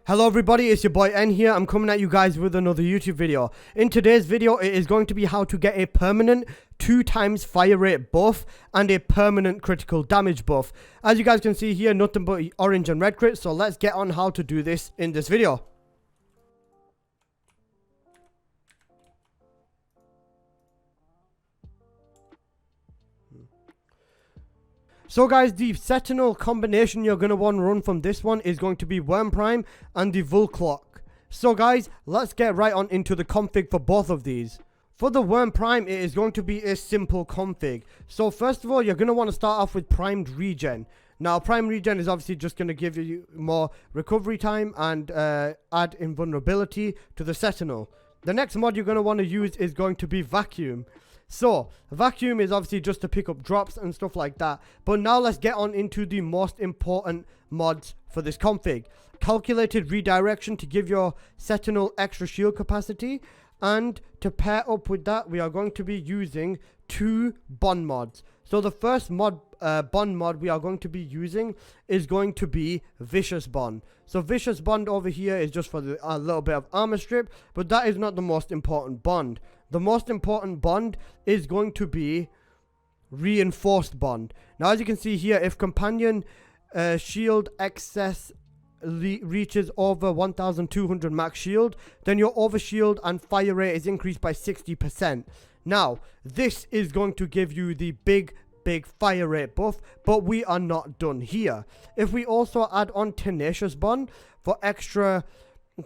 Hello everybody, it's your boy N here. I'm coming at you guys with another YouTube video. In today's video, it is going to be how to get a permanent 2x fire rate buff and a permanent critical damage buff. As you guys can see here, nothing but orange and red crits, so let's get on how to do this in this video. So guys, the Sentinel combination you're going to want to run from this one is going to be WYRM Prime and the Vulclock. So guys, let's get right on into the config for both of these. For the WYRM Prime, it is going to be a simple config. So first of all, you're going to want to start off with primed regen. Now, prime regen is obviously just going to give you more recovery time and add invulnerability to the Sentinel. The next mod you're going to want to use is going to be vacuum. So, vacuum is obviously just to pick up drops and stuff like that. But now let's get on into the most important mods for this config. Calculated redirection to give your Sentinel extra shield capacity. And to pair up with that, we are going to be using two bond mods. So the first mod, bond mod we are going to be using is going to be Vicious Bond. So Vicious Bond over here is just for a little bit of armor strip, but that is not the most important bond. The most important bond is going to be Reinforced Bond. Now as you can see here, if companion shield excess reaches over 1200 max shield, then your overshield and fire rate is increased by 60%. Now, this is going to give you the big fire rate buff, but we are not done here. If we also add on Tenacious Bond for extra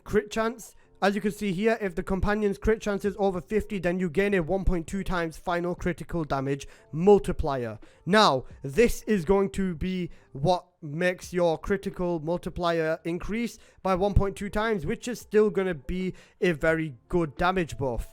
crit chance, as you can see here, if the companion's crit chance is over 50, then you gain a 1.2 times final critical damage multiplier. Now, this is going to be what makes your critical multiplier increase by 1.2 times, which is still going to be a very good damage buff.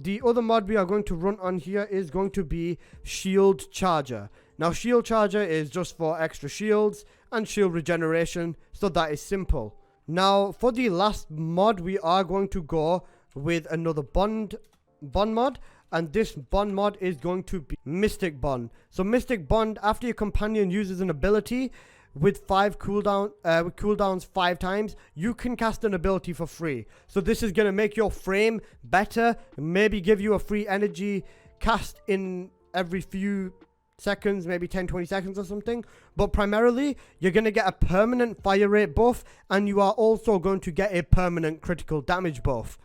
The other mod we are going to run on here is going to be Shield Charger. Now, Shield Charger is just for extra shields and shield regeneration, so that is simple. Now, for the last mod, we are going to go with another bond mod, and this bond mod is going to be Mystic Bond. So Mystic Bond, after your companion uses an ability with cooldowns 5 times, you can cast an ability for free. So this is going to make your frame better, maybe give you a free energy cast in every few seconds, maybe 10-20 seconds or something. But primarily, you're going to get a permanent fire rate buff, and you are also going to get a permanent critical damage buff.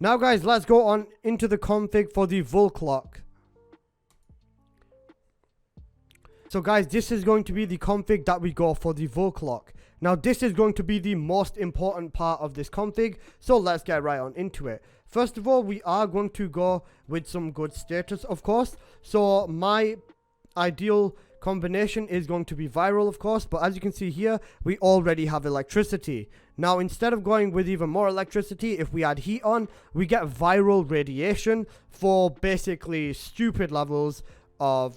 Now guys, let's go on into the config for the Vulclock. So guys, this is going to be the config that we go for the Vulclock. Now this is going to be the most important part of this config, so let's get right on into it. First of all, we are going to go with some good status, of course. So my ideal combination is going to be viral, of course, but as you can see here, we already have electricity. Now, instead of going with even more electricity, if we add heat on, we get viral radiation for basically stupid levels of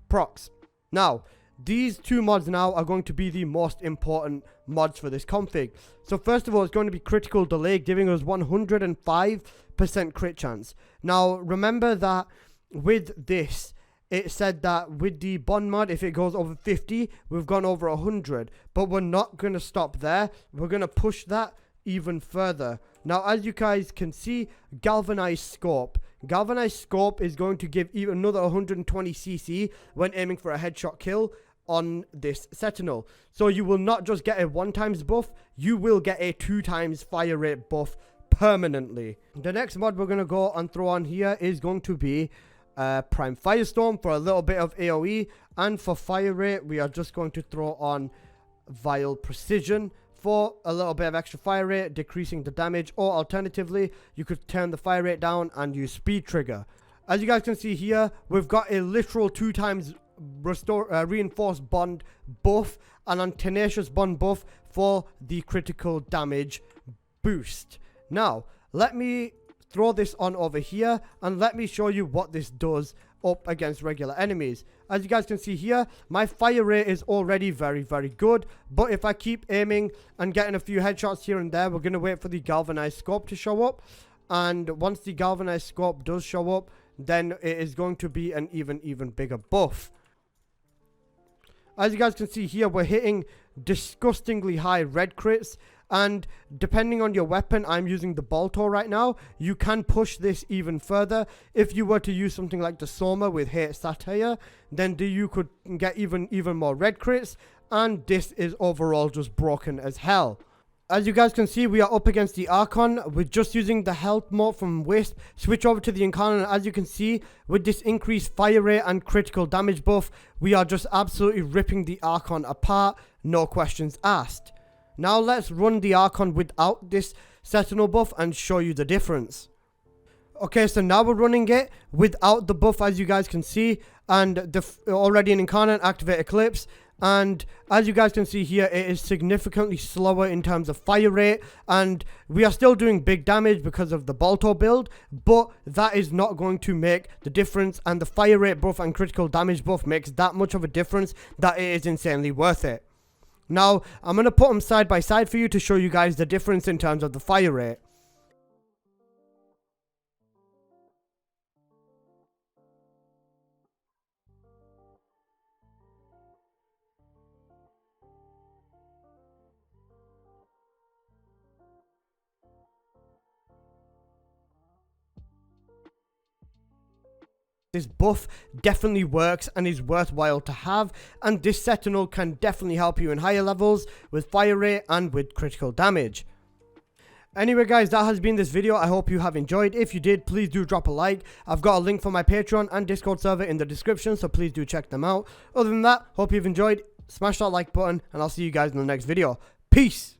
procs. Now, these two mods now are going to be the most important mods for this config. So first of all, it's going to be critical delay, giving us 105% crit chance. Now, remember that with this, it said that with the bond mod, if it goes over 50, we've gone over 100. But we're not going to stop there. We're going to push that even further. Now, as you guys can see, galvanized scope. Galvanized scope is going to give even another 120 CC when aiming for a headshot kill on this Sentinel. So you will not just get a 1 times buff, you will get a 2 times fire rate buff permanently. The next mod we're going to go and throw on here is going to be Prime Firestorm for a little bit of AoE, and for fire rate we are just going to throw on Vile Precision for a little bit of extra fire rate, decreasing the damage, or alternatively you could turn the fire rate down and use Speed Trigger. As you guys can see here, we've got a literal 2 times reinforced bond buff and on Tenacious Bond buff for the critical damage boost. Now let me throw this on over here and let me show you what this does up against regular enemies. As you guys can see here, my fire rate is already very good, but if I keep aiming and getting a few headshots here and there, we're going to wait for the galvanized scope to show up, and once the galvanized scope does show up, then it is going to be an even bigger buff. As you guys can see here, we're hitting disgustingly high red crits, and depending on your weapon, I'm using the Balto right now, you can push this even further. If you were to use something like the Soma with Hate Satire, then you could get even more red crits, and this is overall just broken as hell. As you guys can see, we are up against the Archon. We're just using the health mode from Wisp. Switch over to the Incarnate. As you can see, with this increased fire rate and critical damage buff, we are just absolutely ripping the Archon apart. No questions asked. Now let's run the Archon without this Sentinel buff and show you the difference. Okay, so now we're running it without the buff, as you guys can see, and already an Incarnate Activate Eclipse. And as you guys can see here, it is significantly slower in terms of fire rate, and we are still doing big damage because of the Balto build, but that is not going to make the difference, and the fire rate buff and critical damage buff makes that much of a difference that it is insanely worth it. Now, I'm going to put them side by side for you to show you guys the difference in terms of the fire rate. This buff definitely works and is worthwhile to have, and this Sentinel can definitely help you in higher levels with fire rate and with critical damage. Anyway guys, that has been this video. I hope you have enjoyed. If you did, please do drop a like. I've got a link for my Patreon and Discord server in the description, so please do check them out. Other than that, hope you've enjoyed. Smash that like button, and I'll see you guys in the next video. Peace!